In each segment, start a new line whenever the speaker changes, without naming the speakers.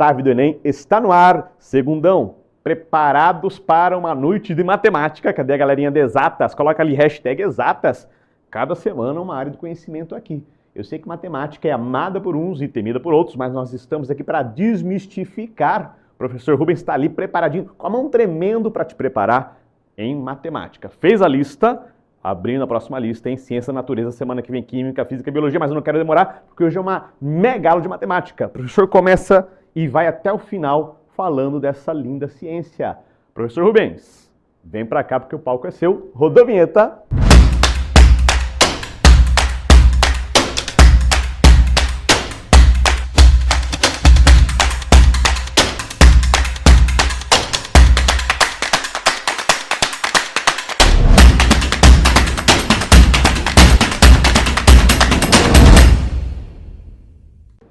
chave do Enem está no ar, segundão. Preparados para uma noite de matemática? Cadê a galerinha de exatas? Coloca ali hashtag exatas. Cada semana uma área do conhecimento aqui. Eu sei que matemática é amada por uns e temida por outros, mas nós estamos aqui para desmistificar. O professor Rubens está ali preparadinho, com a mão tremendo para te preparar em matemática. Fez a lista? Abrindo a próxima lista em Ciência da Natureza, semana que vem Química, Física e Biologia, mas eu não quero demorar, porque hoje é uma mega aula de matemática. O professor começa e vai até o final falando dessa linda ciência. Professor Rubens, vem pra cá porque o palco é seu. Rodou a vinheta.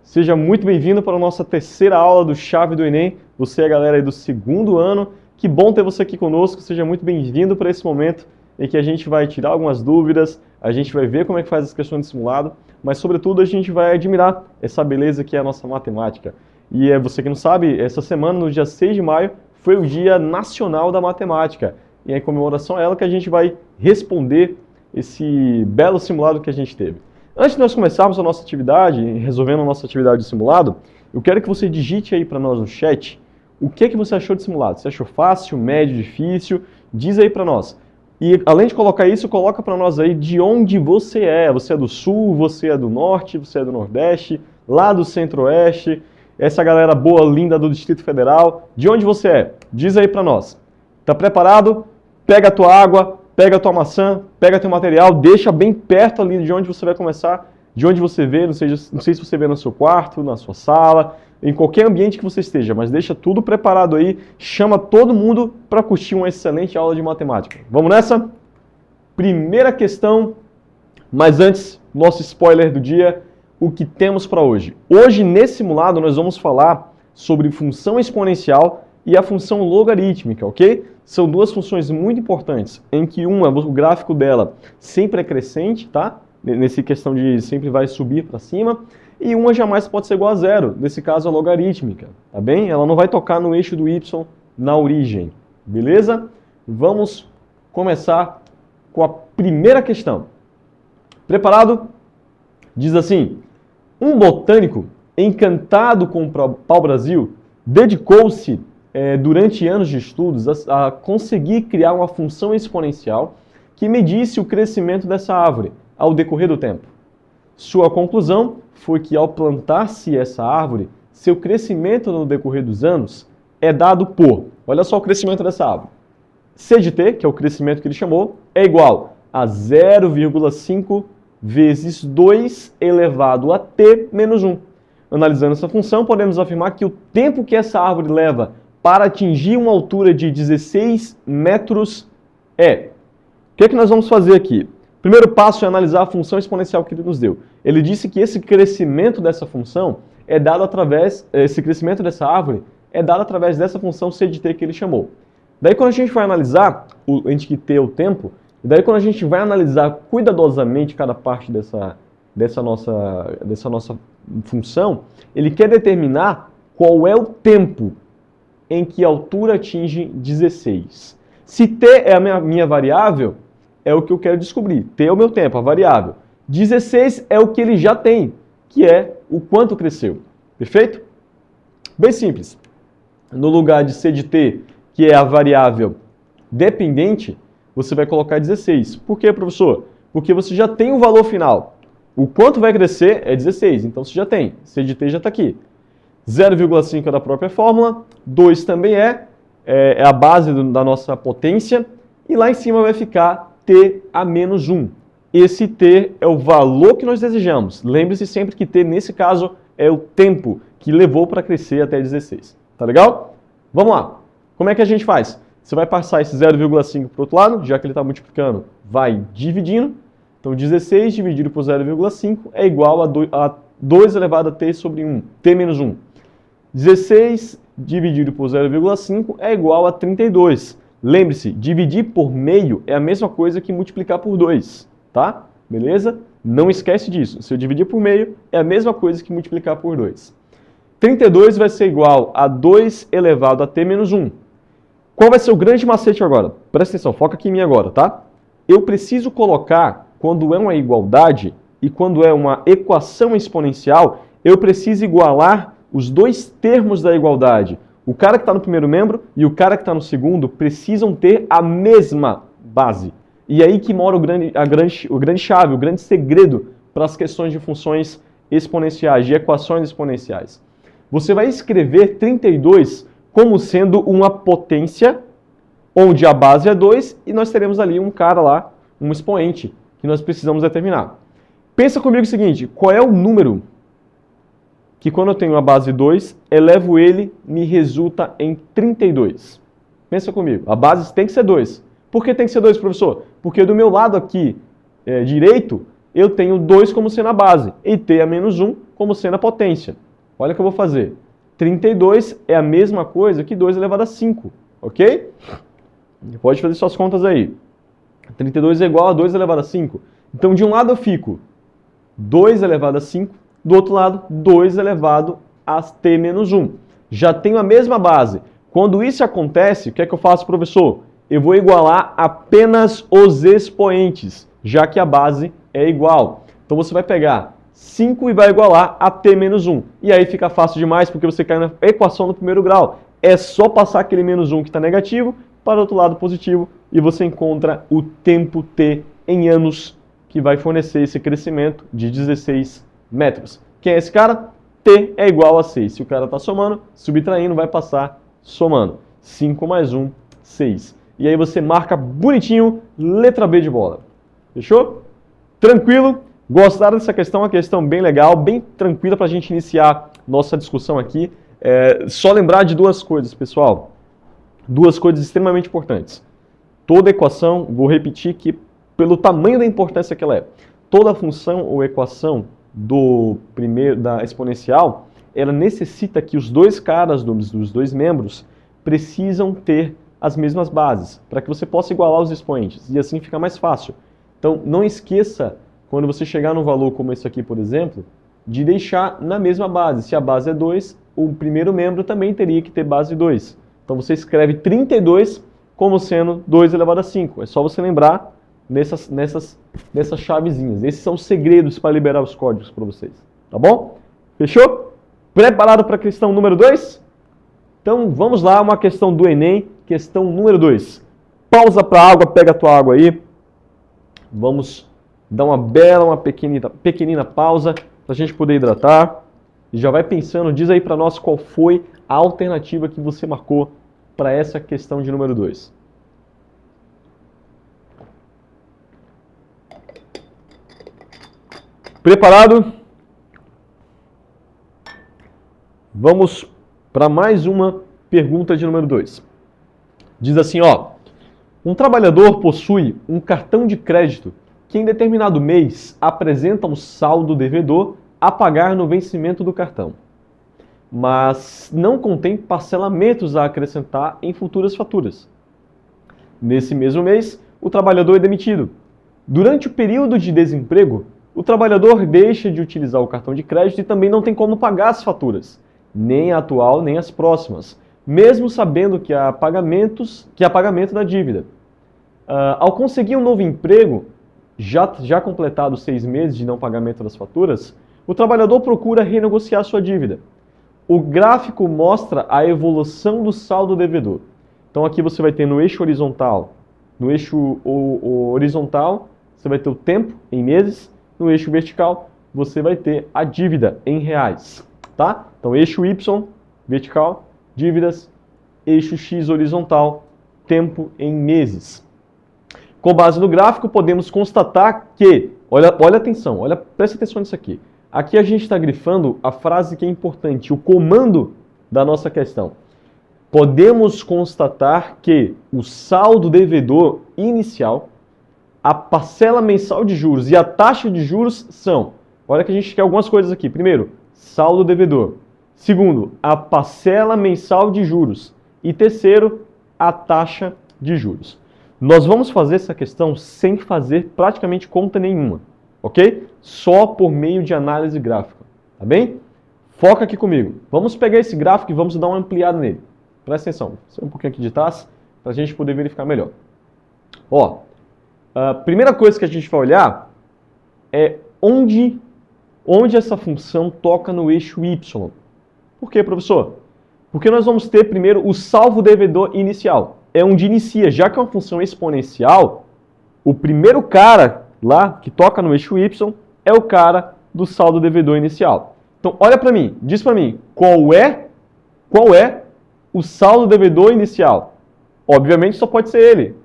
Seja muito bem-vindo para a nossa terceira aula do Chave do Enem. Você é a galera aí do segundo ano. Que bom ter você aqui conosco. Seja muito bem-vindo para esse momento em que a gente vai tirar algumas dúvidas, a gente vai ver como é que faz as questões de simulado, mas, sobretudo, a gente vai admirar essa beleza que é a nossa matemática. E você que não sabe, essa semana, no dia 6 de maio, foi o Dia Nacional da Matemática. E é em comemoração a ela que a gente vai responder esse belo simulado que a gente teve. Antes de nós começarmos a nossa atividade, resolvendo a nossa atividade de simulado, eu quero que você digite aí para nós no chat o que você achou de simulado. Você achou fácil, médio, difícil? Diz aí para nós. E além de colocar isso, coloca para nós aí de onde você é. Você é do Sul, você é do Norte, você é do Nordeste, lá do Centro-Oeste, essa galera boa, linda do Distrito Federal. De onde você é? Diz aí para nós. Tá preparado? Pega a tua água. Pega a tua maçã, pega teu material, deixa bem perto ali de onde você vai começar, de onde você vê, não sei se você vê no seu quarto, na sua sala, em qualquer ambiente que você esteja, mas deixa tudo preparado aí, chama todo mundo para curtir uma excelente aula de matemática. Vamos nessa? Primeira questão, mas antes, nosso spoiler do dia, o que temos para hoje? Hoje, nesse simulado, nós vamos falar sobre função exponencial e a função logarítmica, ok? São duas funções muito importantes, em que uma, o gráfico dela sempre é crescente, tá? Nessa questão de sempre vai subir para cima, e uma jamais pode ser igual a zero, nesse caso a logarítmica, tá bem? Ela não vai tocar no eixo do y na origem, beleza? Vamos começar com a primeira questão. Preparado? Diz assim: um botânico encantado com o pau-brasil dedicou-se durante anos de estudos a conseguir criar uma função exponencial que medisse o crescimento dessa árvore ao decorrer do tempo. Sua conclusão foi que, ao plantar-se essa árvore, seu crescimento no decorrer dos anos é dado por, olha só o crescimento dessa árvore, C de t, que é o crescimento que ele chamou, é igual a 0,5 vezes 2 elevado a t menos 1. Analisando essa função, podemos afirmar que o tempo que essa árvore leva para atingir uma altura de 16 metros é. O que nós vamos fazer aqui? O primeiro passo é analisar a função exponencial que ele nos deu. Ele disse que esse crescimento dessa função é dado através, esse crescimento dessa árvore é dado através dessa função c de t que ele chamou. Daí quando a gente vai analisar, a gente que t é o tempo, daí quando a gente vai analisar cuidadosamente cada parte dessa nossa função, ele quer determinar qual é o tempo em que a altura atinge 16. Se t é a minha variável, é o que eu quero descobrir. T é o meu tempo, a variável. 16 é o que ele já tem, que é o quanto cresceu. Perfeito? Bem simples. No lugar de c de t, que é a variável dependente, você vai colocar 16. Por quê, professor? Porque você já tem o valor final. O quanto vai crescer é 16, então você já tem. C de t já está aqui. 0,5 é da própria fórmula, 2 também é a base da nossa potência, e lá em cima vai ficar t a menos 1. Esse t é o valor que nós desejamos. Lembre-se sempre que t, nesse caso, é o tempo que levou para crescer até 16. Tá legal? Vamos lá. Como é que a gente faz? Você vai passar esse 0,5 para o outro lado, já que ele está multiplicando, vai dividindo. Então, 16 dividido por 0,5 é igual a 2 elevado a t sobre 1, t menos 1. 16 dividido por 0,5 é igual a 32. Lembre-se, dividir por meio é a mesma coisa que multiplicar por 2, tá? Beleza? Não esquece disso. Se eu dividir por meio, é a mesma coisa que multiplicar por 2. 32 vai ser igual a 2 elevado a t menos 1. Qual vai ser o grande macete agora? Presta atenção, foca aqui em mim agora, tá? Eu preciso colocar, quando é uma igualdade e quando é uma equação exponencial, eu preciso igualar os dois termos da igualdade. O cara que está no primeiro membro e o cara que está no segundo precisam ter a mesma base. E aí que mora o grande chave, o grande segredo para as questões de funções exponenciais, de equações exponenciais. Você vai escrever 32 como sendo uma potência, onde a base é 2, e nós teremos ali um cara lá, um expoente, que nós precisamos determinar. Pensa comigo o seguinte, qual é o número que quando eu tenho a base 2, elevo ele, me resulta em 32? Pensa comigo, a base tem que ser 2. Por que tem que ser 2, professor? Porque do meu lado aqui, direito, eu tenho 2 como sendo a base, e t a menos 1 como sendo a potência. Olha o que eu vou fazer. 32 é a mesma coisa que 2 elevado a 5, ok? Pode fazer suas contas aí. 32 é igual a 2 elevado a 5. Então, de um lado eu fico 2 elevado a 5, do outro lado, 2 elevado a t menos 1. Já tenho a mesma base. Quando isso acontece, o que é que eu faço, professor? Eu vou igualar apenas os expoentes, já que a base é igual. Então, você vai pegar 5 e vai igualar a t menos 1. E aí fica fácil demais, porque você cai na equação do primeiro grau. É só passar aquele menos 1 que está negativo para o outro lado positivo e você encontra o tempo t em anos que vai fornecer esse crescimento de 16 metros. Quem é esse cara? T é igual a 6. Se o cara está somando, subtraindo, vai passar somando. 5 mais 1, 6. E aí você marca bonitinho, letra B de bola. Fechou? Tranquilo? Gostaram dessa questão? Uma questão bem legal, bem tranquila para a gente iniciar nossa discussão aqui. Só lembrar de duas coisas, pessoal. Duas coisas extremamente importantes. Toda equação, vou repetir que pelo tamanho da importância que ela é, toda função ou equação da exponencial, ela necessita que os dois caras dos dois membros precisam ter as mesmas bases, para que você possa igualar os expoentes, e assim fica mais fácil. Então, não esqueça, quando você chegar num valor como esse aqui, por exemplo, de deixar na mesma base. Se a base é 2, o primeiro membro também teria que ter base 2. Então você escreve 32 como sendo 2 elevado a 5. É só você lembrar nessas chavezinhas. Esses são os segredos para liberar os códigos para vocês. Tá bom? Fechou? Preparado para a questão número 2? Então vamos lá, uma questão do Enem, questão número 2. Pausa para a água, pega a tua água aí. Vamos dar uma pequenina pausa para a gente poder hidratar. E já vai pensando, diz aí para nós qual foi a alternativa que você marcou para essa questão de número 2. Preparado? Vamos para mais uma pergunta de número 2. Diz assim, ó. Um trabalhador possui um cartão de crédito que em determinado mês apresenta um saldo devedor a pagar no vencimento do cartão, mas não contém parcelamentos a acrescentar em futuras faturas. Nesse mesmo mês, o trabalhador é demitido. Durante o período de desemprego, o trabalhador deixa de utilizar o cartão de crédito e também não tem como pagar as faturas, nem a atual nem as próximas, mesmo sabendo que há pagamento da dívida. Ao conseguir um novo emprego, já completado 6 meses de não pagamento das faturas, o trabalhador procura renegociar sua dívida. O gráfico mostra a evolução do saldo devedor. Então aqui você vai ter no eixo horizontal, você vai ter o tempo em meses, no eixo vertical você vai ter a dívida em reais, tá? Então eixo Y vertical, dívidas, eixo X horizontal, tempo em meses. Com base no gráfico, podemos constatar que, olha atenção, presta atenção nisso aqui. Aqui a gente está grifando a frase que é importante, o comando da nossa questão. Podemos constatar que o saldo devedor inicial, a parcela mensal de juros e a taxa de juros são, olha que a gente quer algumas coisas aqui. Primeiro, saldo devedor. Segundo, a parcela mensal de juros. E terceiro, a taxa de juros. Nós vamos fazer essa questão sem fazer praticamente conta nenhuma, ok? Só por meio de análise gráfica, tá bem? Foca aqui comigo. Vamos pegar esse gráfico e vamos dar uma ampliada nele. Presta atenção. Sai um pouquinho aqui de trás para a gente poder verificar melhor. Ó, a primeira coisa que a gente vai olhar é onde essa função toca no eixo y. Por quê, professor? Porque nós vamos ter primeiro o salvo devedor inicial. É onde inicia. Já que é uma função exponencial, o primeiro cara lá que toca no eixo y é o cara do saldo devedor inicial. Então, olha para mim, diz para mim, qual é o saldo devedor inicial? Obviamente só pode ser ele,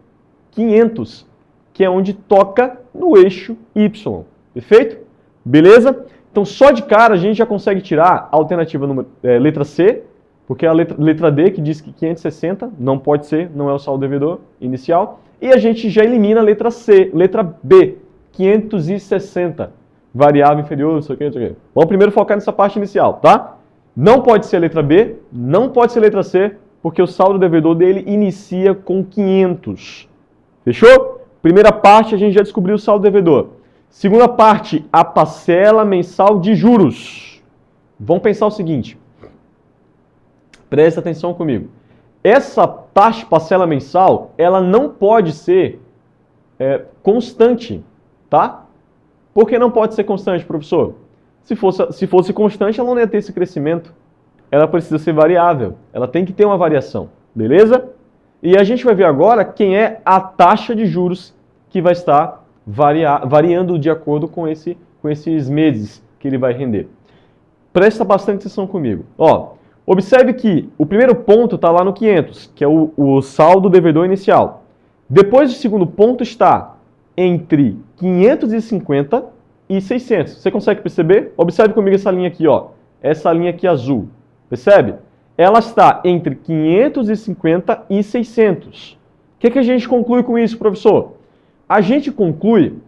500, que é onde toca no eixo y. Perfeito? Beleza? Então, só de cara a gente já consegue tirar a alternativa letra C, porque é a letra D que diz que 560 não pode ser, não é o saldo devedor inicial. E a gente já elimina a letra C, letra B, 560, variável inferior, não sei o que, não sei o que. Vamos primeiro focar nessa parte inicial, tá? Não pode ser a letra B, não pode ser a letra C, porque o saldo devedor dele inicia com 500. Fechou? Primeira parte a gente já descobriu o saldo devedor. Segunda parte, a parcela mensal de juros. Vamos pensar o seguinte. Presta atenção comigo. Essa taxa parcela mensal, ela não pode ser constante, tá? Por que não pode ser constante, professor? Se fosse constante, ela não ia ter esse crescimento. Ela precisa ser variável. Ela tem que ter uma variação, beleza? E a gente vai ver agora quem é a taxa de juros que vai estar variando de acordo com esses meses que ele vai render. Presta bastante atenção comigo. Ó, observe que o primeiro ponto está lá no 500, que é o saldo devedor inicial. Depois o segundo ponto está entre 550 e 600. Você consegue perceber? Observe comigo essa linha aqui, ó. Essa linha aqui azul. Percebe? Ela está entre 550 e 600. O que a gente conclui com isso, professor? A gente conclui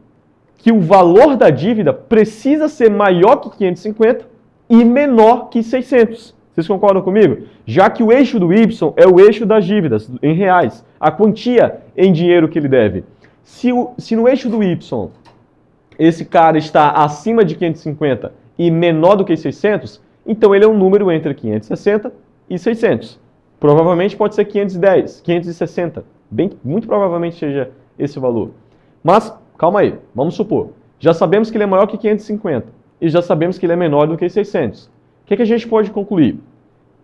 que o valor da dívida precisa ser maior que 550 e menor que 600. Vocês concordam comigo? Já que o eixo do Y é o eixo das dívidas, em reais, a quantia em dinheiro que ele deve. Se no eixo do Y esse cara está acima de 550 e menor do que 600, então ele é um número entre 560 e 600. Provavelmente pode ser 510, 560. Muito provavelmente seja esse o valor. Mas, calma aí, vamos supor. Já sabemos que ele é maior que 550 e já sabemos que ele é menor do que 600. O que a gente pode concluir?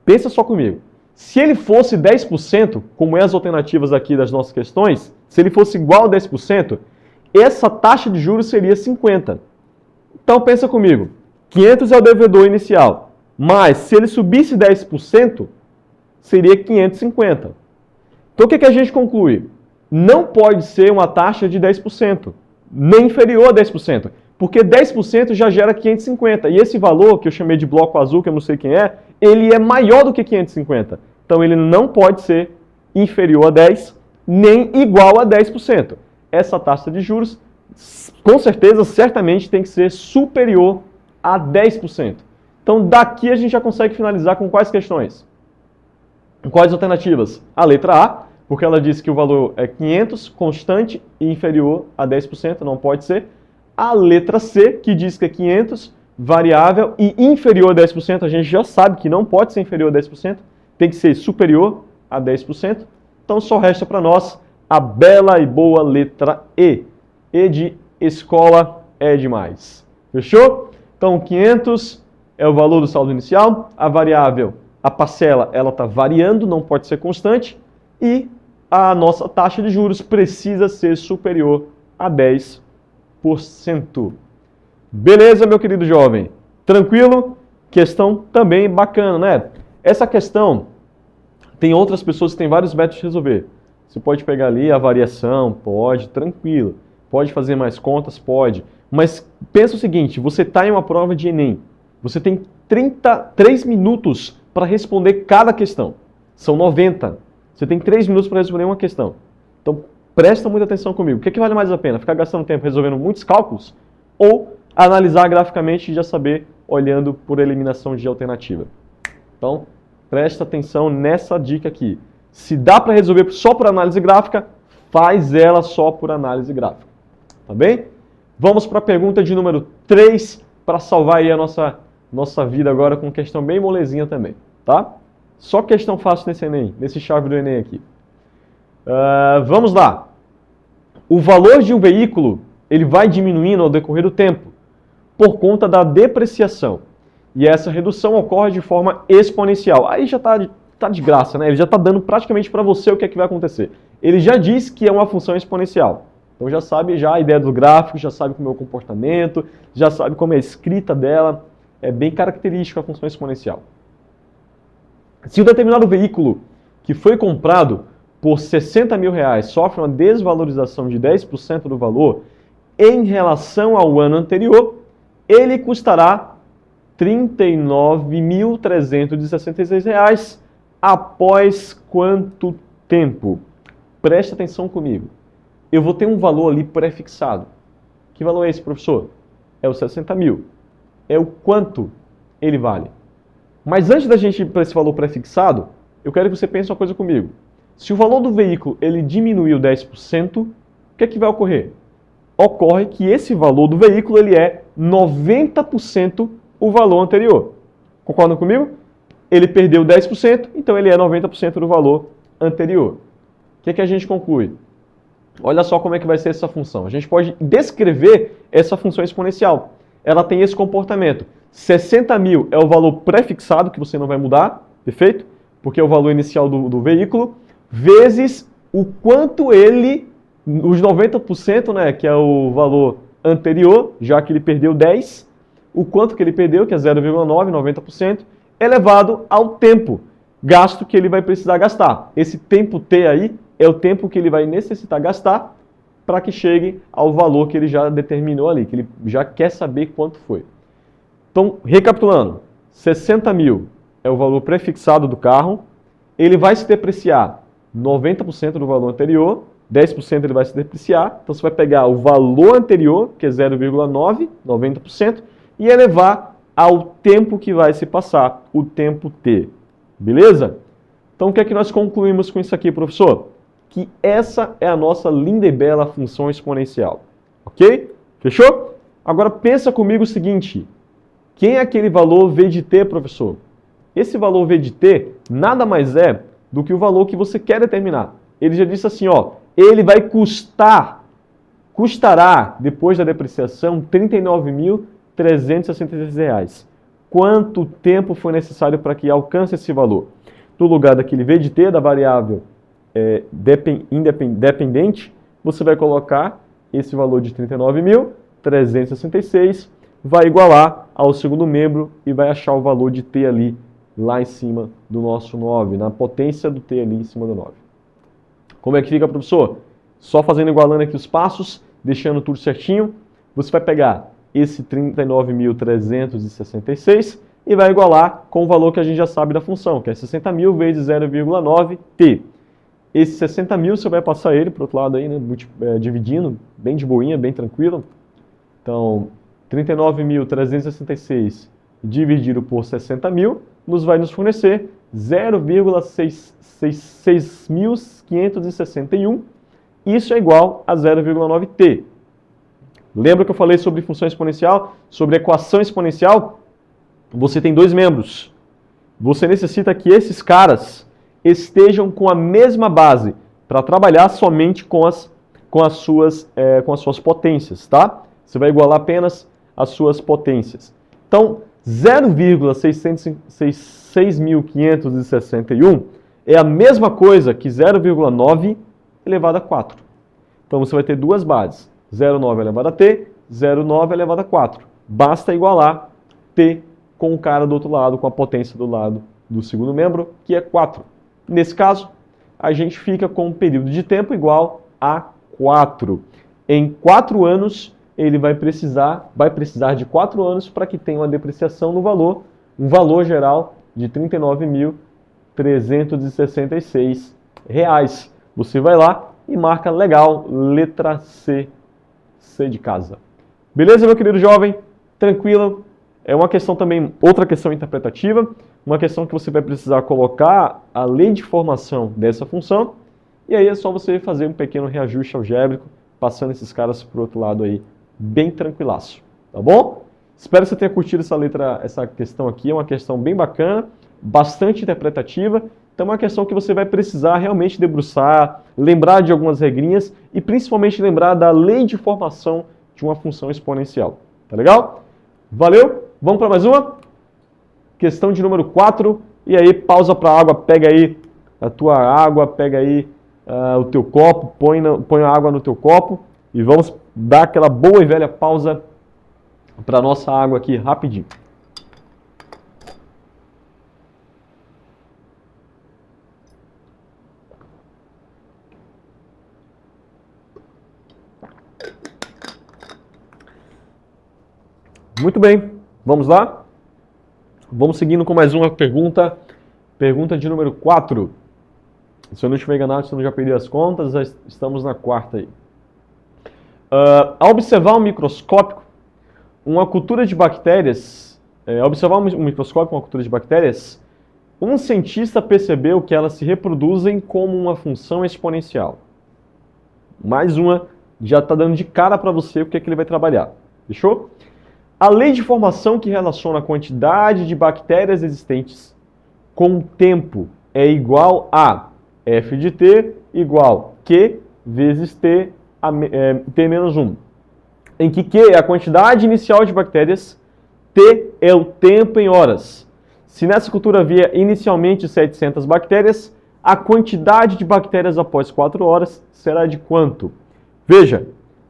Pensa só comigo. Se ele fosse 10%, como é as alternativas aqui das nossas questões, se ele fosse igual a 10%, essa taxa de juros seria 50. Então pensa comigo. 500 é o devedor inicial, mas se ele subisse 10%, seria 550. Então o que a gente conclui? Não pode ser uma taxa de 10%, nem inferior a 10%, porque 10% já gera 550, e esse valor, que eu chamei de bloco azul, que eu não sei quem é, ele é maior do que 550. Então ele não pode ser inferior a 10, nem igual a 10%. Essa taxa de juros, com certeza, certamente tem que ser superior a 10%. Então daqui a gente já consegue finalizar com quais questões? Com quais alternativas? A letra A, porque ela diz que o valor é 500, constante e inferior a 10%, não pode ser. A letra C, que diz que é 500, variável e inferior a 10%, a gente já sabe que não pode ser inferior a 10%, tem que ser superior a 10%. Então só resta para nós a bela e boa letra E. E de escola é demais. Fechou? Então 500 é o valor do saldo inicial, a variável, a parcela, ela está variando, não pode ser constante, e a nossa taxa de juros precisa ser superior a 10%. Beleza, meu querido jovem? Tranquilo? Questão também bacana, né? Essa questão, tem outras pessoas que têm vários métodos de resolver. Você pode pegar ali a variação, pode, tranquilo. Pode fazer mais contas, pode. Mas pensa o seguinte, você está em uma prova de Enem. Você tem 3 minutos para responder cada questão. São 90. Você tem 3 minutos para responder uma questão. Então, presta muita atenção comigo. O que vale mais a pena? Ficar gastando tempo resolvendo muitos cálculos? Ou analisar graficamente e já saber olhando por eliminação de alternativa? Então, presta atenção nessa dica aqui. Se dá para resolver só por análise gráfica, faz ela só por análise gráfica. Tá bem? Vamos para a pergunta de número 3 para salvar aí a nossa nossa vida agora com questão bem molezinha também, tá? Só questão fácil nesse Enem, nesse chave do Enem aqui. Vamos lá. O valor de um veículo, ele vai diminuindo ao decorrer do tempo, por conta da depreciação. E essa redução ocorre de forma exponencial. Aí já tá de graça, né? Ele já está dando praticamente para você o que é que vai acontecer. Ele já diz que é uma função exponencial. Então já sabe já a ideia do gráfico, já sabe como é o comportamento, já sabe como é a escrita dela. É bem característica a função exponencial. Se um determinado veículo que foi comprado por R$60 mil sofre uma desvalorização de 10% do valor em relação ao ano anterior, ele custará R$ 39.366 após quanto tempo? Preste atenção comigo. Eu vou ter um valor ali pré-fixado. Que valor é esse, professor? É o 60 mil. É o quanto ele vale. Mas antes da gente ir para esse valor pré-fixado, eu quero que você pense uma coisa comigo. Se o valor do veículo ele diminuiu 10%, o que é que vai ocorrer? Ocorre que esse valor do veículo ele é 90% o valor anterior. Concordam comigo? Ele perdeu 10%, então ele é 90% do valor anterior. O que é que a gente conclui? Olha só como é que vai ser essa função. A gente pode descrever essa função exponencial. Ela tem esse comportamento. 60 mil é o valor pré-fixado, que você não vai mudar, perfeito? Porque é o valor inicial do veículo, vezes o quanto ele, os 90%, né, que é o valor anterior, já que ele perdeu 10%, o quanto que ele perdeu, que é 0,9%, 90%, elevado ao tempo gasto que ele vai precisar gastar. Esse tempo T aí é o tempo que ele vai necessitar gastar para que chegue ao valor que ele já determinou ali, que ele já quer saber quanto foi. Então, recapitulando, 60 mil é o valor prefixado do carro, ele vai se depreciar 90% do valor anterior, 10% ele vai se depreciar, então você vai pegar o valor anterior, que é 0,9, 90%, e elevar ao tempo que vai se passar, o tempo T. Beleza? Então o que é que nós concluímos com isso aqui, professor? Que essa é a nossa linda e bela função exponencial. Ok? Fechou? Agora pensa comigo o seguinte, quem é aquele valor V de T, professor? Esse valor V de T nada mais é do que o valor que você quer determinar. Ele já disse assim, ó, ele vai custará, depois da depreciação, R$ 39.366. Quanto tempo foi necessário para que alcance esse valor? No lugar daquele V de T, da variável dependente, você vai colocar esse valor de 39.366, vai igualar ao segundo membro e vai achar o valor de T ali, lá em cima do nosso 9, na potência do T ali em cima do 9. Como é que fica, professor? Só fazendo igualando aqui os passos, deixando tudo certinho, você vai pegar esse 39.366 e vai igualar com o valor que a gente já sabe da função, que é 60 mil vezes 0,9t. Esse 60 mil você vai passar ele para o outro lado aí, né, dividindo, bem de boinha, bem tranquilo. Então, 39.366 dividido por 60 mil vai nos fornecer 0,6561. Isso é igual a 0,9t. Lembra que eu falei sobre função exponencial? Sobre equação exponencial? Você tem dois membros. Você necessita que esses caras estejam com a mesma base para trabalhar somente com as suas potências, tá? Você vai igualar apenas as suas potências. Então, 0,66561 é a mesma coisa que 0,9 elevado a 4. Então, você vai ter duas bases. 0,9 elevado a t, 0,9 elevado a 4. Basta igualar t com o cara do outro lado, com a potência do lado do segundo membro, que é 4. Nesse caso, a gente fica com um período de tempo igual a 4. Em 4 anos, ele vai precisar de 4 anos para que tenha uma depreciação no valor, um valor geral de R$ 39.366. Você vai lá e marca legal, letra C de casa. Beleza, meu querido jovem? Tranquilo? É uma questão também, outra questão interpretativa, uma questão que você vai precisar colocar a lei de formação dessa função, e aí é só você fazer um pequeno reajuste algébrico, passando esses caras para o outro lado aí, bem tranquilaço, tá bom? Espero que você tenha curtido essa questão aqui, é uma questão bem bacana, bastante interpretativa, então é uma questão que você vai precisar realmente debruçar, lembrar de algumas regrinhas e principalmente lembrar da lei de formação de uma função exponencial. Tá legal? Valeu? Vamos para mais uma? Questão de número 4, e aí pausa para a água, pega aí a tua água, pega aí o teu copo, põe a água no teu copo e vamos dar aquela boa e velha pausa para a nossa água aqui rapidinho. Muito bem, vamos lá? Vamos seguindo com mais uma pergunta. Pergunta de número 4. Se eu não estiver enganado, se eu não já perdi as contas, já estamos na quarta aí. Ao observar um microscópio, uma cultura de bactérias, um cientista percebeu que elas se reproduzem como uma função exponencial. Mais uma, já está dando de cara para você o que é que ele vai trabalhar. Fechou? A lei de formação que relaciona a quantidade de bactérias existentes com o tempo é igual a f de t igual q vezes t menos 1. Em que q é a quantidade inicial de bactérias, t é o tempo em horas. Se nessa cultura havia inicialmente 700 bactérias, a quantidade de bactérias após 4 horas será de quanto? Veja,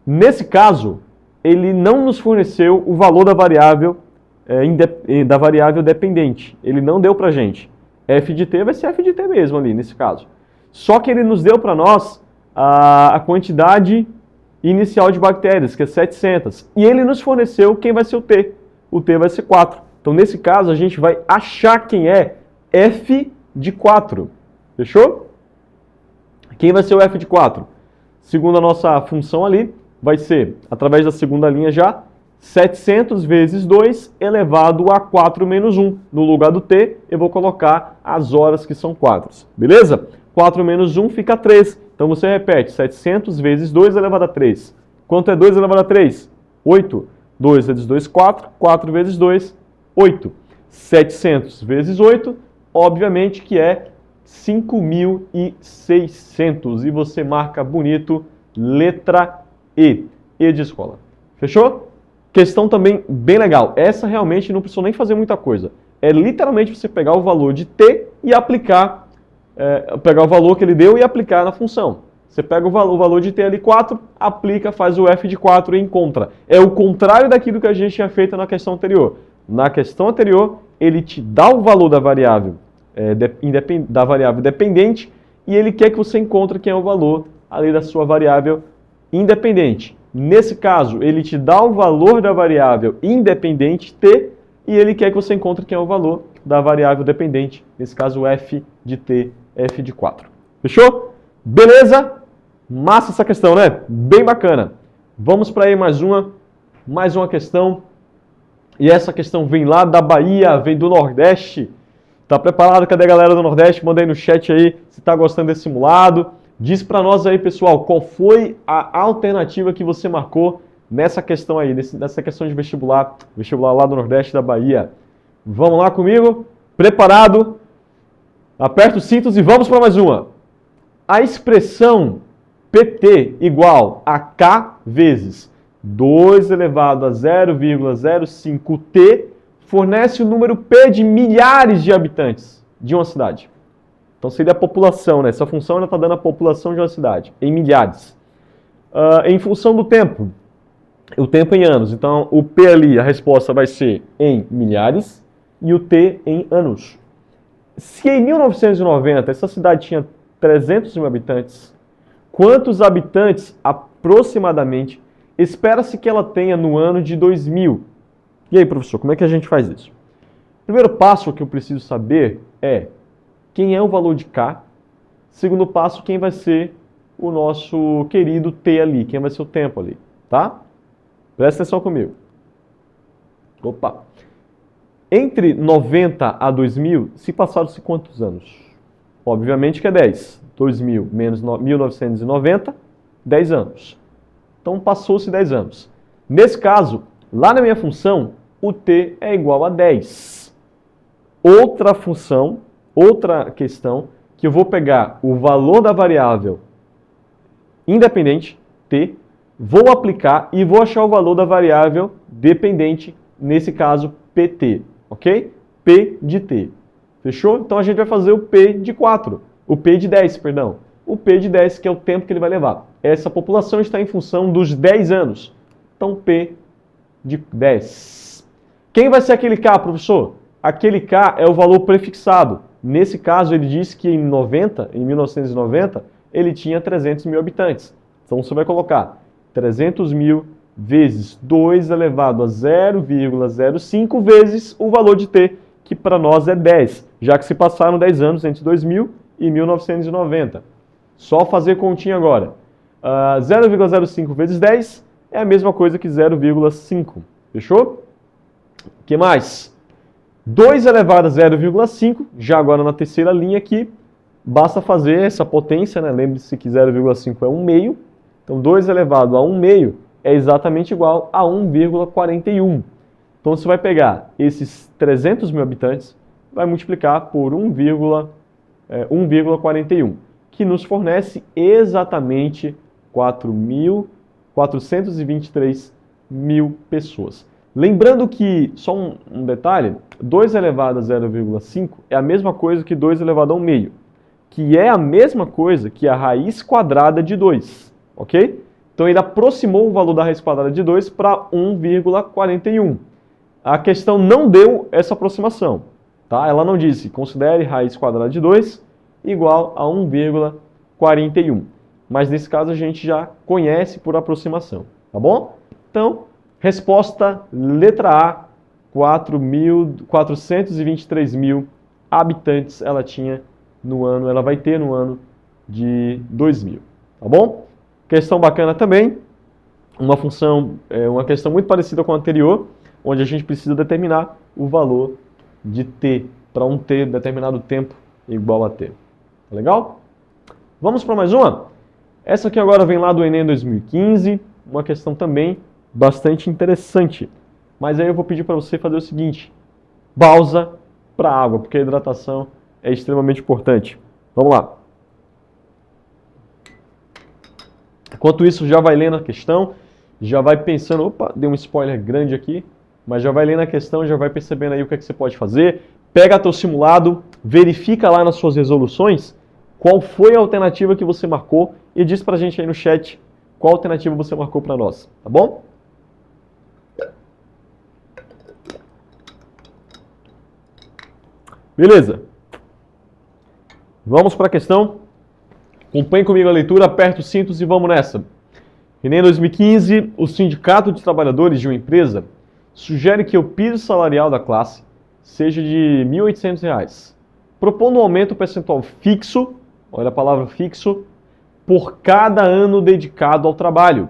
nesse caso, ele não nos forneceu o valor da variável, dependente. Ele não deu para a gente. F de t vai ser f de t mesmo ali, nesse caso. Só que ele nos deu para nós a quantidade inicial de bactérias, que é 700. E ele nos forneceu quem vai ser o t. O t vai ser 4. Então, nesse caso, a gente vai achar quem é f de 4. Fechou? Quem vai ser o f de 4? Segundo a nossa função ali, vai ser, através da segunda linha já, 700 vezes 2 elevado a 4 menos 1. No lugar do t, eu vou colocar as horas que são 4. Beleza? 4 menos 1 fica 3. Então você repete, 700 vezes 2 elevado a 3. Quanto é 2 elevado a 3? 8. 2 vezes 2, 4. 4 vezes 2, 8. 700 vezes 8, obviamente que é 5.600. E você marca bonito, letra E. E de escola. Fechou? Questão também bem legal. Essa realmente não precisou nem fazer muita coisa. É literalmente você pegar o valor de t e aplicar, pegar o valor que ele deu e aplicar na função. Você pega o valor de t ali 4, aplica, faz o f de 4 e encontra. É o contrário daquilo que a gente tinha feito na questão anterior. Na questão anterior, ele te dá o valor da variável, dependente e ele quer que você encontre quem é o valor ali da sua variável independente. Nesse caso, ele te dá o valor da variável independente t e ele quer que você encontre quem é o valor da variável dependente, nesse caso f de t, f de 4. Fechou? Beleza? Massa essa questão, né? Bem bacana. Vamos para aí mais uma questão. E essa questão vem lá da Bahia, vem do Nordeste. Tá preparado? Cadê a galera do Nordeste? Manda aí no chat aí se tá gostando desse simulado. Diz para nós aí, pessoal, qual foi a alternativa que você marcou nessa questão aí, nessa questão de vestibular lá do Nordeste da Bahia. Vamos lá comigo? Preparado? Aperta os cintos e vamos para mais uma. A expressão PT igual a K vezes 2 elevado a 0,05T fornece o número P de milhares de habitantes de uma cidade. Então seria a população, né? Essa função está dando a população de uma cidade, em milhares. Em função do tempo, o tempo em anos. Então o P ali, a resposta vai ser em milhares e o T em anos. Se em 1990 essa cidade tinha 300 mil habitantes, quantos habitantes aproximadamente espera-se que ela tenha no ano de 2000? E aí, professor, como é que a gente faz isso? Primeiro passo que eu preciso saber é quem é o valor de K. Segundo passo, quem vai ser o nosso querido T ali, quem vai ser o tempo ali, tá? Presta atenção comigo. Opa! Entre 90 a 2000, se passaram-se quantos anos? Obviamente que é 10. 2000 menos 1990, 10 anos. Então passou-se 10 anos. Nesse caso, lá na minha função, o t é igual a 10. Outra função, outra questão, que eu vou pegar o valor da variável independente, t, vou aplicar e vou achar o valor da variável dependente, nesse caso, pt, ok? P de t. Fechou? Então a gente vai fazer o P de 4, o P de 10, perdão. O P de 10, que é o tempo que ele vai levar. Essa população está em função dos 10 anos. Então, P de 10. Quem vai ser aquele K, professor? Aquele K é o valor prefixado. Nesse caso, ele disse que em 1990, ele tinha 300 mil habitantes. Então, você vai colocar 300 mil vezes 2 elevado a 0,05 vezes o valor de T, que para nós é 10, já que se passaram 10 anos entre 2000 e 1990. Só fazer continha agora. 0,05 vezes 10 é a mesma coisa que 0,5. Fechou? O que mais? 2 elevado a 0,5, já agora na terceira linha aqui, basta fazer essa potência, né? Lembre-se que 0,5 é 1 meio. Então 2 elevado a 1 meio é exatamente igual a 1,41. Então você vai pegar esses 300 mil habitantes, vai multiplicar por 1,41, que nos fornece exatamente 423 mil pessoas. Lembrando que, só um detalhe, 2 elevado a 0,5 é a mesma coisa que 2 elevado a 1 meio, que é a mesma coisa que a raiz quadrada de 2, ok? Então ele aproximou o valor da raiz quadrada de 2 para 1,41. A questão não deu essa aproximação, tá? Ela não disse, considere raiz quadrada de 2 igual a 1,41. Mas nesse caso a gente já conhece por aproximação, tá bom? Então, resposta letra A, 423 mil habitantes ela vai ter no ano de 2000, tá bom? Questão bacana também, uma questão muito parecida com a anterior, onde a gente precisa determinar o valor de t para um t determinado tempo igual a t. Tá legal? Vamos para mais uma? Essa aqui agora vem lá do Enem 2015, uma questão também bastante interessante. Mas aí eu vou pedir para você fazer o seguinte, pausa para a água, porque a hidratação é extremamente importante. Vamos lá. Enquanto isso, já vai lendo a questão, já vai pensando, opa, dei um spoiler grande aqui, mas já vai lendo a questão, já vai percebendo aí o que é que você pode fazer. Pega teu simulado, verifica lá nas suas resoluções qual foi a alternativa que você marcou e diz pra gente aí no chat qual alternativa você marcou para nós, tá bom? Beleza. Vamos para a questão. Acompanhe comigo a leitura, aperta os cintos e vamos nessa. Enem 2015, o Sindicato de Trabalhadores de uma empresa sugere que o piso salarial da classe seja de R$ 1.800, propondo um aumento percentual fixo, olha a palavra fixo, por cada ano dedicado ao trabalho.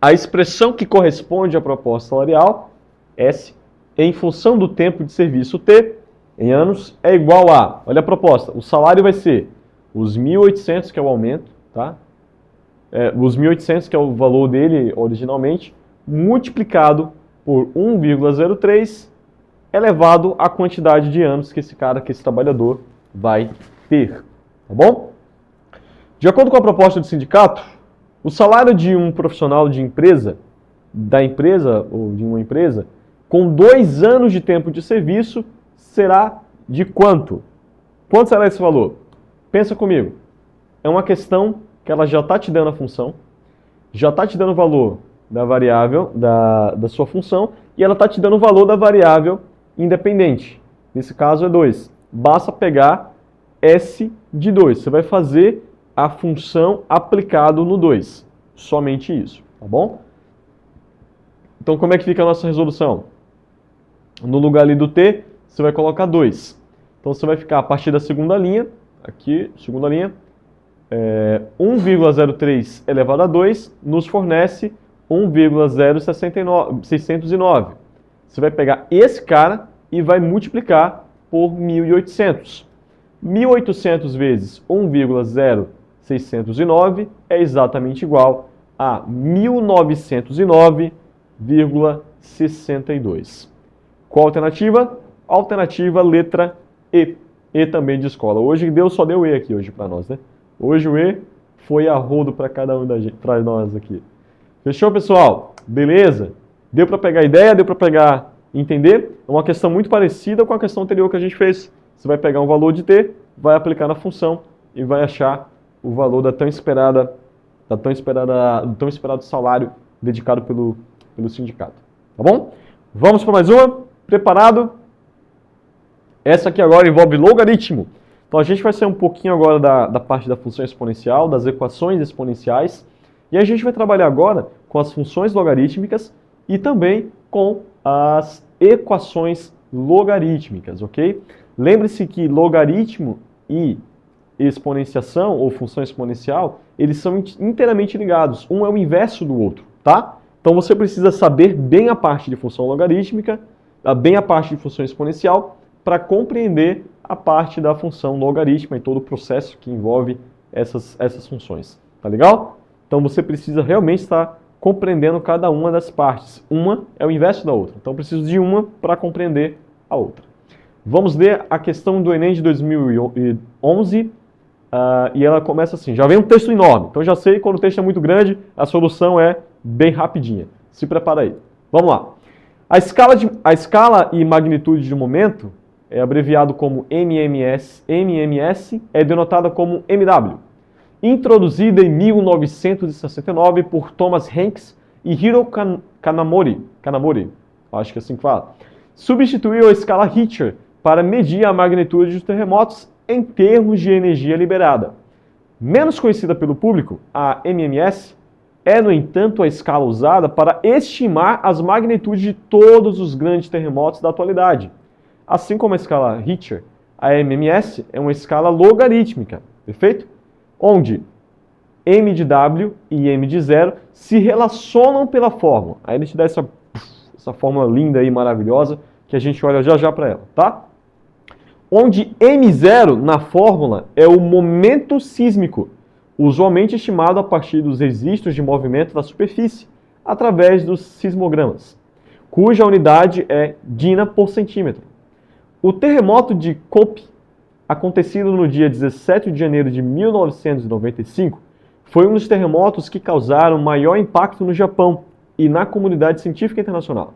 A expressão que corresponde à proposta salarial, S, em função do tempo de serviço T, em anos, é igual a, olha a proposta, o salário vai ser os 1.800, que é o aumento, tá? Os 1.800, que é o valor dele originalmente, multiplicado por 1,03, elevado à quantidade de anos que esse trabalhador vai ter, tá bom? De acordo com a proposta do sindicato, o salário de um profissional de empresa, da empresa ou de uma empresa, com 2 anos de tempo de serviço, será de quanto? Quanto será esse valor? Pensa comigo. É uma questão que ela já está te dando a função, já está te dando o valor da variável, da sua função, e ela está te dando o valor da variável independente. Nesse caso é 2. Basta pegar S de 2. Você vai fazer a função aplicado no 2. Somente isso, tá bom? Então como é que fica a nossa resolução? No lugar ali do T, você vai colocar 2. Então você vai ficar a partir da segunda linha, aqui, segunda linha, 1,03 elevado a 2 nos fornece 1,0609. Você vai pegar esse cara e vai multiplicar por 1.800. 1.800 vezes 1,0609 é exatamente igual a 1.909,5 62. Qual a alternativa? Alternativa letra E. E também de escola. Hoje Deus só deu E aqui hoje para nós, né? Hoje o E foi a rodo para cada um para nós aqui. Fechou, pessoal? Beleza? Deu para pegar a ideia? Deu para entender? É uma questão muito parecida com a questão anterior que a gente fez. Você vai pegar um valor de T, vai aplicar na função e vai achar o valor do tão esperado salário dedicado pelo sindicato. Tá bom? Vamos para mais uma? Preparado? Essa aqui agora envolve logaritmo. Então a gente vai sair um pouquinho agora da parte da função exponencial, das equações exponenciais, e a gente vai trabalhar agora com as funções logarítmicas e também com as equações logarítmicas, ok? Lembre-se que logaritmo e exponenciação, ou função exponencial, eles são inteiramente ligados. Um é o inverso do outro, tá? Então você precisa saber bem a parte de função logarítmica, bem a parte de função exponencial, para compreender a parte da função logarítmica e todo o processo que envolve essas funções. Tá legal? Então você precisa realmente estar compreendendo cada uma das partes. Uma é o inverso da outra. Então eu preciso de uma para compreender a outra. Vamos ler a questão do Enem de 2011 e ela começa assim. Já vem um texto enorme. Então já sei que quando o texto é muito grande, a solução é bem rapidinha. Se prepara aí. Vamos lá. A escala e magnitude de momento é abreviado como MMS, é denotada como MW. Introduzida em 1969 por Thomas Hanks e Hiro Kanamori, acho que é assim que fala, substituiu a escala Richter para medir a magnitude dos terremotos em termos de energia liberada. Menos conhecida pelo público, a MMS é, no entanto, a escala usada para estimar as magnitudes de todos os grandes terremotos da atualidade. Assim como a escala Richter, a MMS é uma escala logarítmica, perfeito? Onde M de W e M de 0 se relacionam pela fórmula. Aí ele te dá essa fórmula linda e maravilhosa que a gente olha já já para ela, tá? Onde M0 na fórmula é o momento sísmico, usualmente estimado a partir dos registros de movimento da superfície, através dos sismogramas, cuja unidade é Dina por centímetro. O terremoto de Kobe, acontecido no dia 17 de janeiro de 1995, foi um dos terremotos que causaram maior impacto no Japão e na comunidade científica internacional.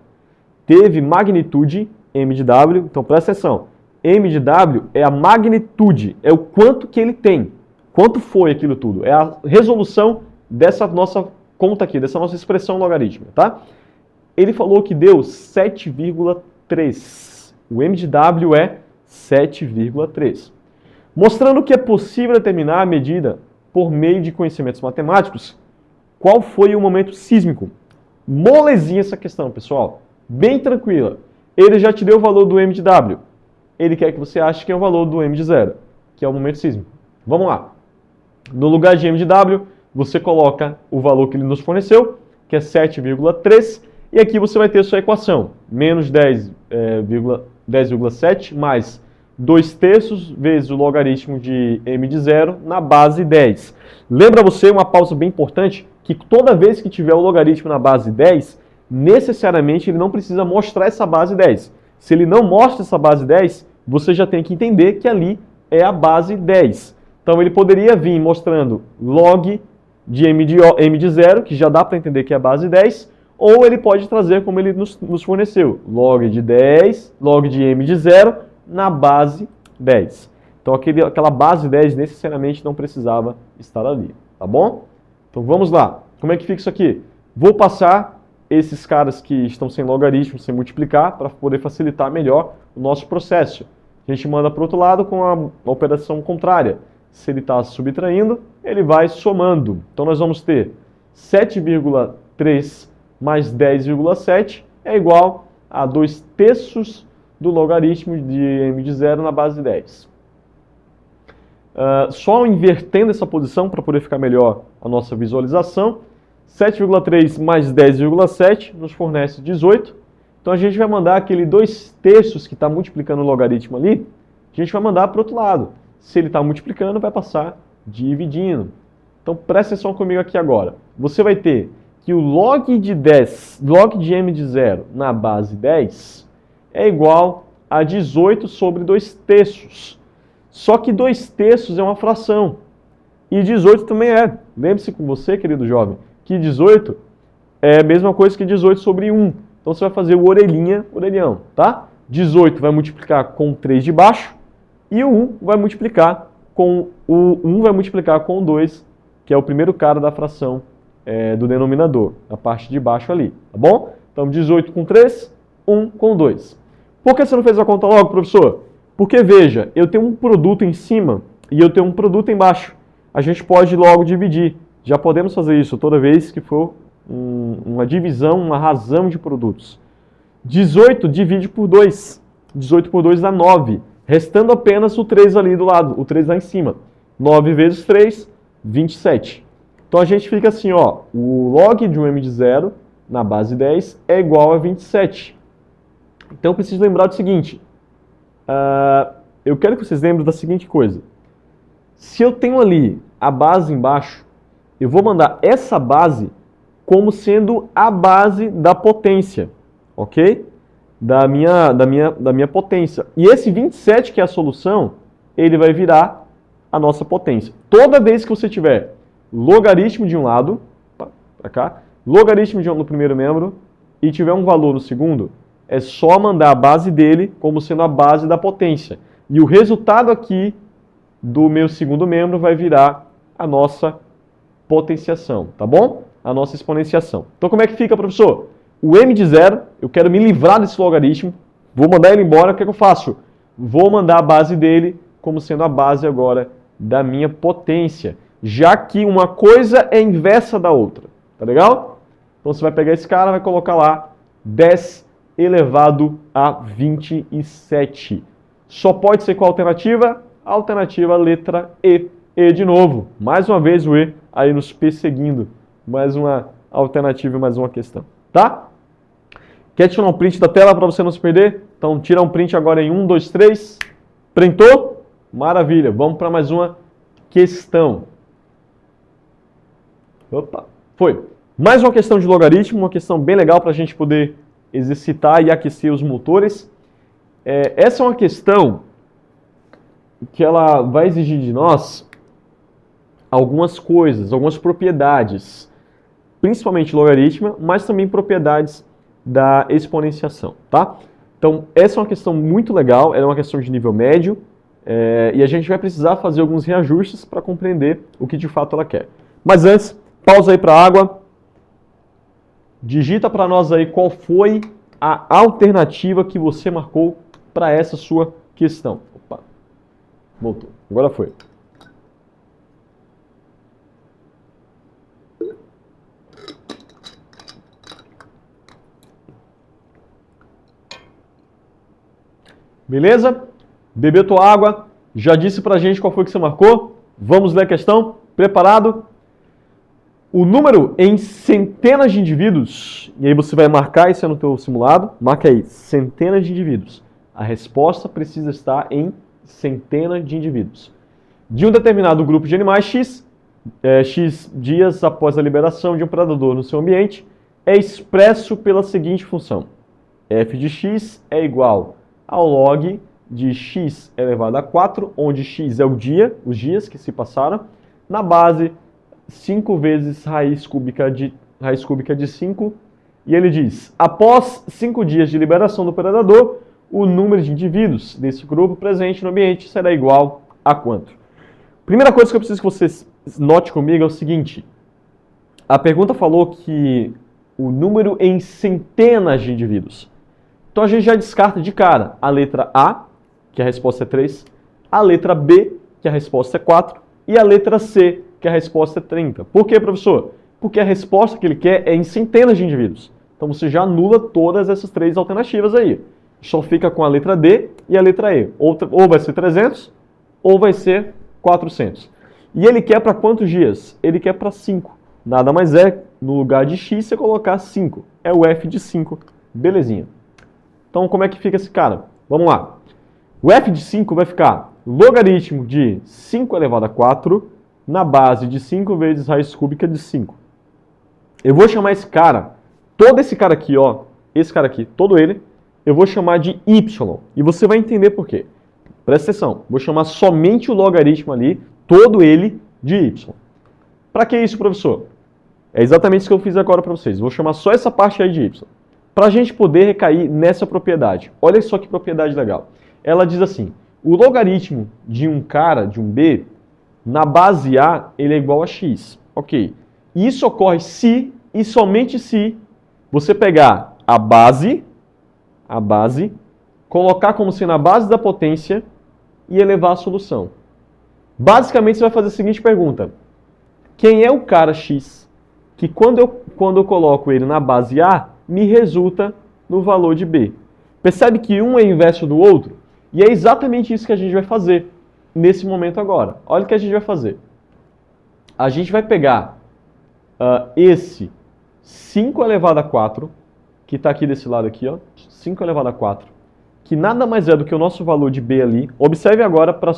Teve magnitude M de W, então presta atenção, M de W é a magnitude, é o quanto que ele tem, quanto foi aquilo tudo, é a resolução dessa nossa conta aqui, dessa nossa expressão logarítmica, tá? Ele falou que deu 7,3. O M de W é 7,3. Mostrando que é possível determinar a medida por meio de conhecimentos matemáticos. Qual foi o momento sísmico? Molezinha essa questão, pessoal. Bem tranquila. Ele já te deu o valor do M de W. Ele quer que você ache que é o valor do M de 0, que é o momento sísmico. Vamos lá. No lugar de M de W, você coloca o valor que ele nos forneceu, que é 7,3. E aqui você vai ter a sua equação. Menos 10,7 mais 2/3 vezes o logaritmo de M de 0 na base 10. Lembra você, uma pausa bem importante, que toda vez que tiver o logaritmo na base 10, necessariamente ele não precisa mostrar essa base 10. Se ele não mostra essa base 10, você já tem que entender que ali é a base 10. Então ele poderia vir mostrando log de M de 0, que já dá para entender que é a base 10, ou ele pode trazer como ele nos forneceu, log de 10, log de M de 0 na base 10. Então aquela base 10 necessariamente não precisava estar ali, tá bom? Então vamos lá. Como é que fica isso aqui? Vou passar esses caras que estão sem logaritmo, sem multiplicar, para poder facilitar melhor o nosso processo. A gente manda para o outro lado com a operação contrária. Se ele está subtraindo, ele vai somando. Então nós vamos ter 7,3 mais 10,7 é igual a 2/3 do logaritmo de M de 0 na base 10. Só invertendo essa posição para poder ficar melhor a nossa visualização, 7,3 mais 10,7 nos fornece 18. Então a gente vai mandar aquele 2/3 que está multiplicando o logaritmo ali, a gente vai mandar para o outro lado. Se ele está multiplicando, vai passar dividindo. Então presta atenção comigo aqui agora. Você vai ter que o log de m de 0 na base 10 é igual a 18 sobre 2/3. Só que 2/3 é uma fração. E 18 também é. Lembre-se com você, querido jovem, que 18 é a mesma coisa que 18 sobre 1. Então você vai fazer o orelhão, tá? 18 vai multiplicar com 3 de baixo e o 1 vai multiplicar com o 2, que é o primeiro cara da fração do denominador, a parte de baixo ali, tá bom? Então 18 com 3, 1 com 2. Por que você não fez a conta logo, professor? Porque, veja, eu tenho um produto em cima e eu tenho um produto embaixo. A gente pode logo dividir. Já podemos fazer isso toda vez que for uma divisão, uma razão de produtos. 18 divide por 2. 18 por 2 dá 9. Restando apenas o 3 ali do lado, o 3 lá em cima. 9 vezes 3, 27. Então a gente fica assim, ó, o log de um m de 0 na base 10 é igual a 27. Então eu preciso lembrar do seguinte, eu quero que vocês lembrem da seguinte coisa. Se eu tenho ali a base embaixo, eu vou mandar essa base como sendo a base da potência, ok? Da minha potência. E esse 27, que é a solução, ele vai virar a nossa potência. Toda vez que você tiver logaritmo de um lado, para cá, logaritmo no primeiro membro, e tiver um valor no segundo, é só mandar a base dele como sendo a base da potência. E o resultado aqui do meu segundo membro vai virar a nossa potenciação, tá bom? A nossa exponenciação. Então como é que fica, professor? O m de 0, eu quero me livrar desse logaritmo, vou mandar ele embora, o que é que eu faço? Vou mandar a base dele como sendo a base agora da minha potência, já que uma coisa é inversa da outra, tá legal? Então você vai pegar esse cara, vai colocar lá 10 elevado a 27. Só pode ser qual alternativa? A alternativa letra E. E de novo. Mais uma vez o E aí nos perseguindo. Mais uma alternativa e mais uma questão. Tá? Quer tirar um print da tela para você não se perder? Então tira um print agora em 1, 2, 3. Printou? Maravilha. Vamos para mais uma questão. Opa, foi. Mais uma questão de logaritmo, uma questão bem legal para a gente poder exercitar e aquecer os motores. Essa é uma questão que ela vai exigir de nós algumas coisas, algumas propriedades, principalmente logaritma, mas também propriedades da exponenciação, tá? Então, essa é uma questão muito legal, ela é uma questão de nível médio, e a gente vai precisar fazer alguns reajustes para compreender o que de fato ela quer. Mas antes, pausa aí para a água. Digita para nós aí qual foi a alternativa que você marcou para essa sua questão. Opa, voltou. Agora foi. Beleza? Bebeu tua água? Já disse pra gente qual foi que você marcou? Vamos ler a questão? Preparado? O número em centenas de indivíduos, e aí você vai marcar isso no teu simulado, marca aí, centenas de indivíduos. A resposta precisa estar em centenas de indivíduos. De um determinado grupo de animais X, X dias após a liberação de um predador no seu ambiente, é expresso pela seguinte função. F de x é igual ao log de x elevado a 4, onde x é o dia, os dias que se passaram, na base 5 vezes raiz cúbica de 5, e ele diz, após 5 dias de liberação do predador, o número de indivíduos desse grupo presente no ambiente será igual a quanto? Primeira coisa que eu preciso que vocês notem comigo é o seguinte, a pergunta falou que o número em centenas de indivíduos. Então a gente já descarta de cara a letra A, que a resposta é 3, a letra B, que a resposta é 4, e a letra C, que a resposta é 30. Por quê, professor? Porque a resposta que ele quer é em centenas de indivíduos. Então você já anula todas essas 3 alternativas aí. Só fica com a letra D e a letra E. Ou vai ser 300, ou vai ser 400. E ele quer para quantos dias? Ele quer para 5. Nada mais é, no lugar de x, você colocar 5. É o f de 5. Belezinha. Então como é que fica esse cara? Vamos lá. O f de 5 vai ficar logaritmo de 5 elevado a 4 na base de 5 vezes raiz cúbica de 5. eu vou chamar esse cara, todo esse cara aqui, ó, esse cara aqui, todo ele, eu vou chamar de y. E você vai entender por quê. Presta atenção, vou chamar somente o logaritmo ali, todo ele, de y. Para que isso, professor? É exatamente isso que eu fiz agora para vocês. Vou chamar só essa parte aí de y. Para a gente poder recair nessa propriedade. Olha só que propriedade legal. Ela diz assim, o logaritmo de um cara, de um b, na base A, ele é igual a x. Ok. E isso ocorre se, e somente se, você pegar a base, colocar como sendo a base da potência e elevar a solução. Basicamente, você vai fazer a seguinte pergunta. Quem é o cara x que quando eu coloco ele na base A, me resulta no valor de B? Percebe que um é inverso do outro? E é exatamente isso que a gente vai fazer nesse momento agora. Olha o que a gente vai fazer. A gente vai pegar esse 5 elevado a 4, que está aqui desse lado aqui, ó, 5 elevado a 4, que nada mais é do que o nosso valor de B ali. Observe agora para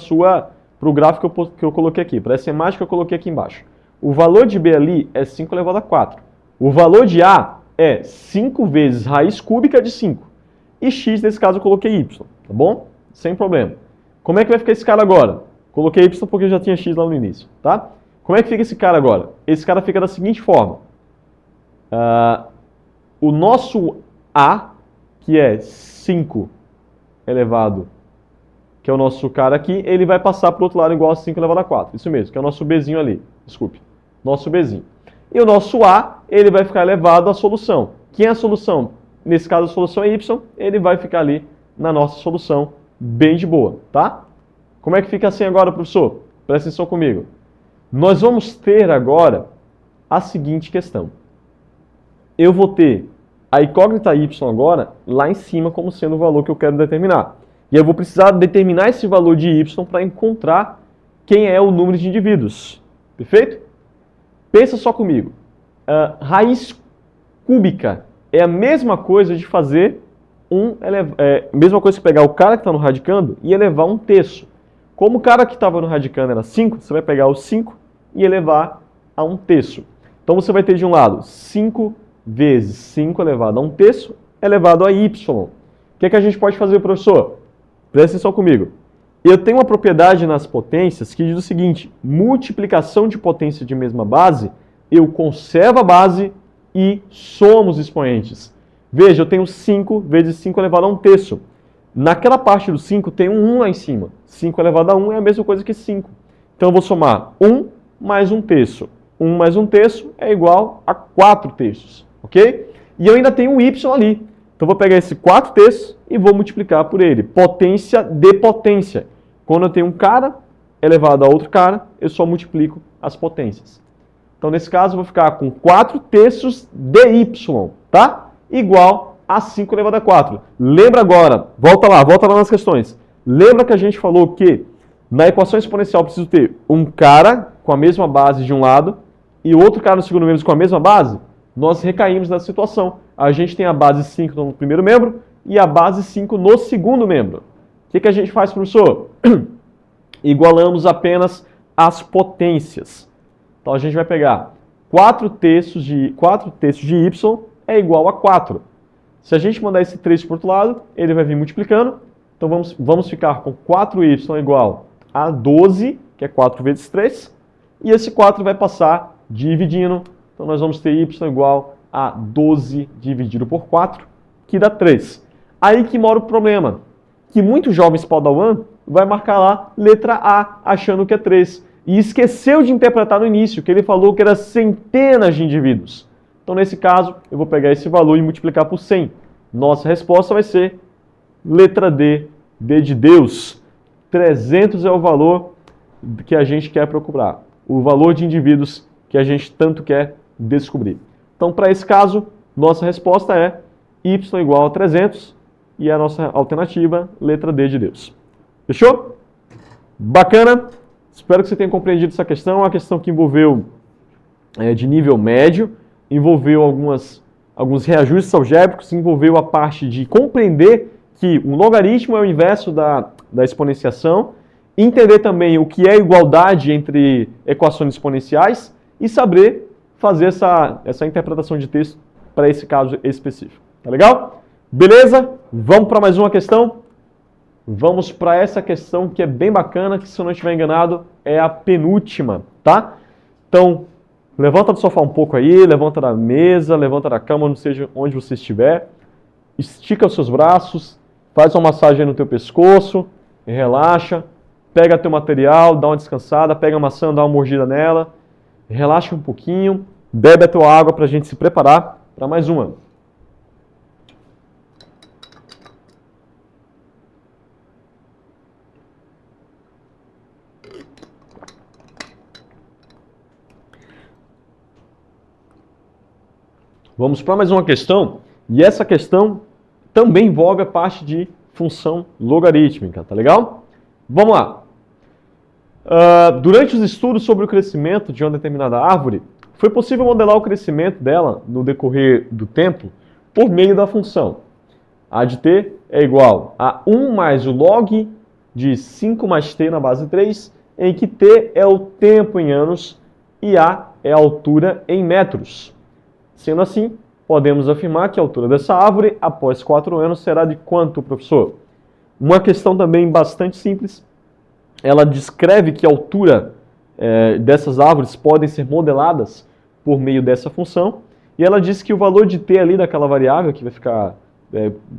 o gráfico que eu coloquei aqui, para essa imagem que eu coloquei aqui embaixo. O valor de B ali é 5 elevado a 4. O valor de A é 5 vezes raiz cúbica de 5. E x, nesse caso, eu coloquei y, tá bom? Sem problema. Como é que vai ficar esse cara agora? Coloquei y porque eu já tinha x lá no início, tá? Como é que fica esse cara agora? Esse cara fica da seguinte forma. O nosso A, que é 5 elevado, que é o nosso cara aqui, ele vai passar para o outro lado igual a 5 elevado a 4. Isso mesmo, que é o nosso Bzinho ali. Desculpe. Nosso Bzinho. E o nosso A, ele vai ficar elevado à solução. Quem é a solução? Nesse caso, a solução é y, ele vai ficar ali na nossa solução, bem de boa, tá? Como é que fica assim agora, professor? Presta atenção comigo. Nós vamos ter agora a seguinte questão. Eu vou ter a incógnita y agora lá em cima como sendo o valor que eu quero determinar. E eu vou precisar determinar esse valor de y para encontrar quem é o número de indivíduos. Perfeito? Pensa só comigo. Raiz cúbica é a mesma coisa de fazer mesma coisa que pegar o cara que está no radicando e elevar um terço. Como o cara que estava no radicando era 5, você vai pegar o 5 e elevar a um terço. Então você vai ter de um lado 5 vezes 5 elevado a um terço elevado a y. O que é que a gente pode fazer, professor? Presta atenção comigo. Eu tenho uma propriedade nas potências que diz o seguinte, multiplicação de potência de mesma base, eu conservo a base e somo os expoentes. Veja, eu tenho 5 vezes 5 elevado a um terço. Naquela parte do 5 tem um 1 lá em cima. 5 elevado a 1 é a mesma coisa que 5. Então eu vou somar 1 mais 1 terço. 1 mais 1 terço é igual a 4 terços. Ok? E eu ainda tenho um y ali. Então eu vou pegar esse 4 terços e vou multiplicar por ele. Potência de potência. Quando eu tenho um cara elevado a outro cara, eu só multiplico as potências. Então nesse caso eu vou ficar com 4 terços de y, tá? Igual a 5 elevado a 4. Lembra agora, volta lá nas questões. Lembra que a gente falou que na equação exponencial eu preciso ter um cara com a mesma base de um lado e outro cara no segundo membro com a mesma base? Nós recaímos nessa situação. A gente tem a base 5 no primeiro membro e a base 5 no segundo membro. O que a gente faz, professor? Igualamos apenas as potências. Então a gente vai pegar 4 terços de y é igual a 4. Se a gente mandar esse 3 para o outro lado, ele vai vir multiplicando. Então vamos ficar com 4y igual a 12, que é 4 vezes 3. E esse 4 vai passar dividindo. Então nós vamos ter y igual a 12 dividido por 4, que dá 3. Aí que mora o problema. Que muitos jovens Padawan vai marcar lá letra A, achando que é 3. E esqueceu de interpretar no início, que ele falou que era centenas de indivíduos. Então, nesse caso, eu vou pegar esse valor e multiplicar por 100. Nossa resposta vai ser letra D, D de Deus. 300 é o valor que a gente quer procurar. O valor de indivíduos que a gente tanto quer descobrir. Então, para esse caso, nossa resposta é y igual a 300 e a nossa alternativa, letra D de Deus. Fechou? Bacana? Espero que você tenha compreendido essa questão. É uma questão que envolveu de nível médio, envolveu alguns reajustes algébricos, envolveu a parte de compreender que um logaritmo é o inverso da exponenciação, entender também o que é igualdade entre equações exponenciais e saber fazer essa interpretação de texto para esse caso específico. Tá legal? Beleza? Vamos para mais uma questão? Vamos para essa questão que é bem bacana, que se eu não estiver enganado, é a penúltima, tá? Então, levanta do sofá um pouco aí, levanta da mesa, levanta da cama, não seja onde você estiver. Estica os seus braços, faz uma massagem no teu pescoço, relaxa, pega teu material, dá uma descansada, pega a maçã, dá uma mordida nela, relaxa um pouquinho, bebe a tua água para a gente se preparar para mais uma. Vamos para mais uma questão, e essa questão também envolve a parte de função logarítmica, tá legal? Vamos lá. Durante os estudos sobre o crescimento de uma determinada árvore, foi possível modelar o crescimento dela no decorrer do tempo por meio da função. A de t é igual a 1 mais o log de 5 mais t na base 3, em que t é o tempo em anos e a é a altura em metros. Sendo assim, podemos afirmar que a altura dessa árvore, após 4 anos, será de quanto, professor? Uma questão também bastante simples. Ela descreve que a altura dessas árvores podem ser modeladas por meio dessa função. E ela diz que o valor de t ali daquela variável, que vai ficar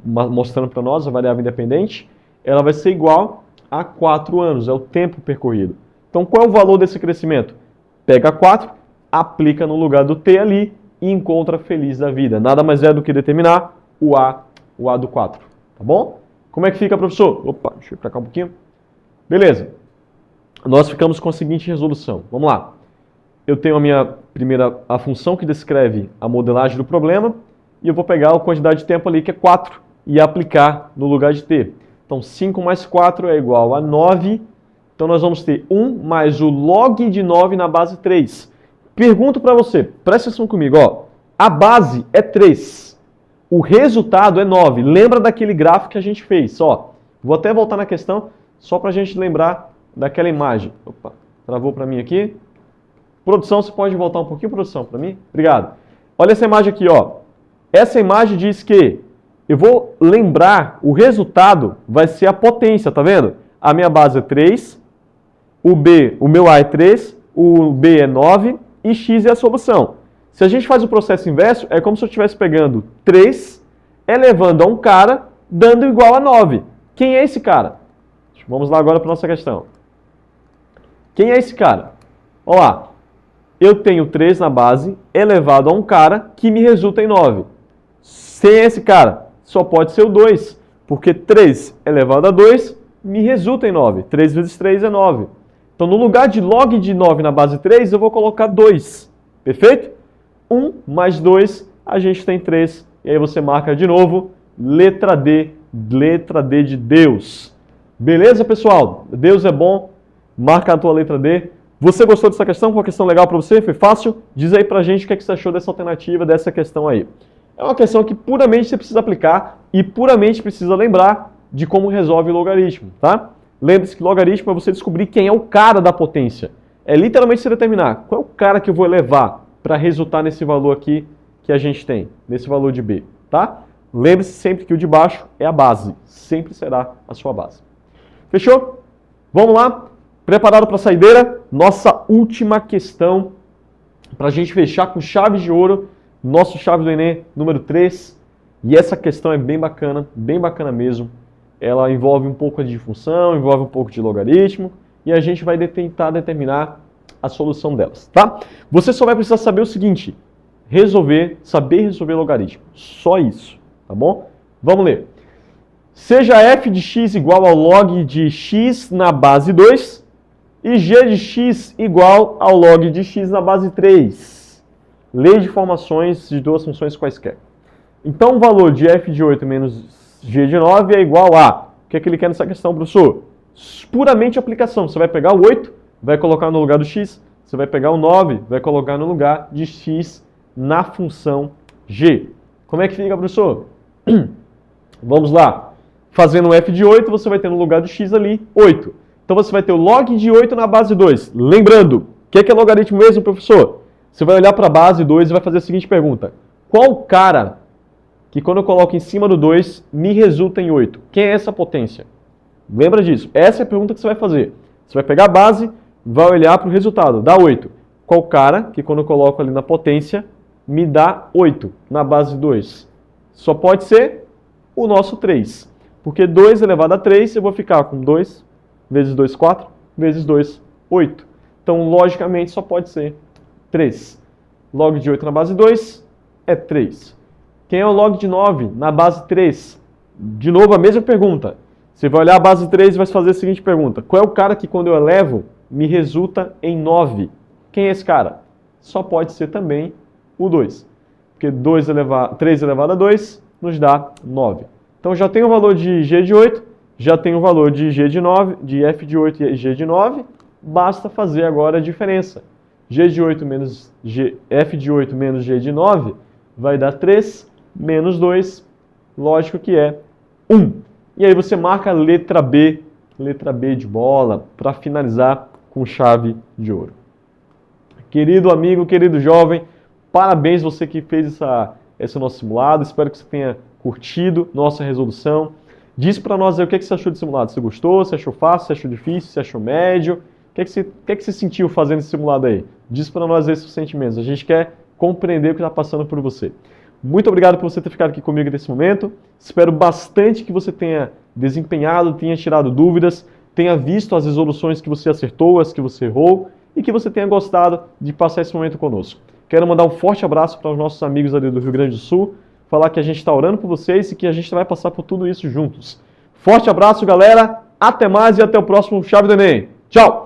mostrando para nós, a variável independente, ela vai ser igual a 4 anos, é o tempo percorrido. Então, qual é o valor desse crescimento? Pega 4, aplica no lugar do t ali, e encontra feliz da vida. Nada mais é do que determinar o A do 4. Tá bom? Como é que fica, professor? Opa, deixa eu ir para cá um pouquinho. Beleza. Nós ficamos com a seguinte resolução. Vamos lá. Eu tenho a função que descreve a modelagem do problema, e eu vou pegar a quantidade de tempo ali, que é 4, e aplicar no lugar de t. Então, 5 mais 4 é igual a 9. Então, nós vamos ter 1 mais o log de 9 na base 3. Pergunto para você, presta atenção comigo, ó. A base é 3, o resultado é 9. Lembra daquele gráfico que a gente fez, ó. Vou até voltar na questão, só para a gente lembrar daquela imagem. Opa, travou para mim aqui. Produção, você pode voltar um pouquinho, produção, para mim? Obrigado. Olha essa imagem aqui, ó. Essa imagem diz que eu vou lembrar, o resultado vai ser a potência, tá vendo? A minha base é 3, o meu A é 3, o B é 9, e x é a solução. Se a gente faz o processo inverso, é como se eu estivesse pegando 3, elevando a um cara, dando igual a 9. Quem é esse cara? Vamos lá agora para a nossa questão. Quem é esse cara? Olha lá. Eu tenho 3 na base, elevado a um cara, que me resulta em 9. Sem esse cara, só pode ser o 2, porque 3 elevado a 2 me resulta em 9. 3 vezes 3 é 9. Então, no lugar de log de 9 na base 3, eu vou colocar 2. Perfeito? 1 mais 2, a gente tem 3. E aí você marca de novo, letra D de Deus. Beleza, pessoal? Deus é bom. Marca a tua letra D. Você gostou dessa questão? Foi uma questão legal para você? Foi fácil? Diz aí pra gente o que você achou dessa alternativa, dessa questão aí. É uma questão que puramente você precisa aplicar e puramente precisa lembrar de como resolve o logaritmo, tá? Lembre-se que logaritmo é você descobrir quem é o cara da potência. É literalmente você determinar qual é o cara que eu vou elevar para resultar nesse valor aqui que a gente tem, nesse valor de B, tá? Lembre-se sempre que o de baixo é a base, sempre será a sua base. Fechou? Vamos lá? Preparado para a saideira? Nossa última questão para a gente fechar com chave de ouro, nosso chave do Enem número 3. E essa questão é bem bacana mesmo. Ela envolve um pouco de função, envolve um pouco de logaritmo, e a gente vai tentar determinar a solução delas, tá? Você só vai precisar saber o seguinte, saber resolver logaritmo, só isso, tá bom? Vamos ler. Seja f de x igual ao log de x na base 2 e g de x igual ao log de x na base 3. Lei de formações de duas funções quaisquer. Então, o valor de f de 8 menos g de 9 é igual a... O que é que ele quer nessa questão, professor? Puramente aplicação. Você vai pegar o 8, vai colocar no lugar do x. Você vai pegar o 9, vai colocar no lugar de x na função g. Como é que fica, professor? Vamos lá. Fazendo um f de 8, você vai ter no lugar do x ali 8. Então, você vai ter o log de 8 na base 2. Lembrando, o que é logaritmo mesmo, professor? Você vai olhar para a base 2 e vai fazer a seguinte pergunta. Qual cara que quando eu coloco em cima do 2 me resulta em 8? Quem é essa potência? Lembra disso. Essa é a pergunta que você vai fazer. Você vai pegar a base, vai olhar para o resultado. Dá 8. Qual cara que quando eu coloco ali na potência me dá 8 na base 2? Só pode ser o nosso 3. Porque 2 elevado a 3, eu vou ficar com 2 vezes 2, 4, vezes 2, 8. Então, logicamente, só pode ser 3. Log de 8 na base 2 é 3. Quem é o log de 9 na base 3? De novo, a mesma pergunta. Você vai olhar a base 3 e vai fazer a seguinte pergunta. Qual é o cara que quando eu elevo me resulta em 9? Quem é esse cara? Só pode ser também o 2. Porque 3 elevado a 2 nos dá 9. Então já tem o valor de G de 8, já tem o valor de G de 9, de F de 8 e G de 9. Basta fazer agora a diferença. G de 8 menos F de 8 menos G de 9 vai dar 3 menos 2, lógico que é 1. E aí você marca a letra B de bola, para finalizar com chave de ouro. Querido amigo, querido jovem, parabéns você que fez esse nosso simulado. Espero que você tenha curtido nossa resolução. Diz para nós aí o que você achou do simulado. Você gostou? Você achou fácil? Você achou difícil? Você achou médio? O que você sentiu fazendo esse simulado aí? Diz para nós aí seus sentimentos. A gente quer compreender o que está passando por você. Muito obrigado por você ter ficado aqui comigo nesse momento. Espero bastante que você tenha desempenhado, tenha tirado dúvidas, tenha visto as resoluções que você acertou, as que você errou e que você tenha gostado de passar esse momento conosco. Quero mandar um forte abraço para os nossos amigos ali do Rio Grande do Sul, falar que a gente está orando por vocês e que a gente vai passar por tudo isso juntos. Forte abraço, galera. Até mais e até o próximo Chave do Enem. Tchau!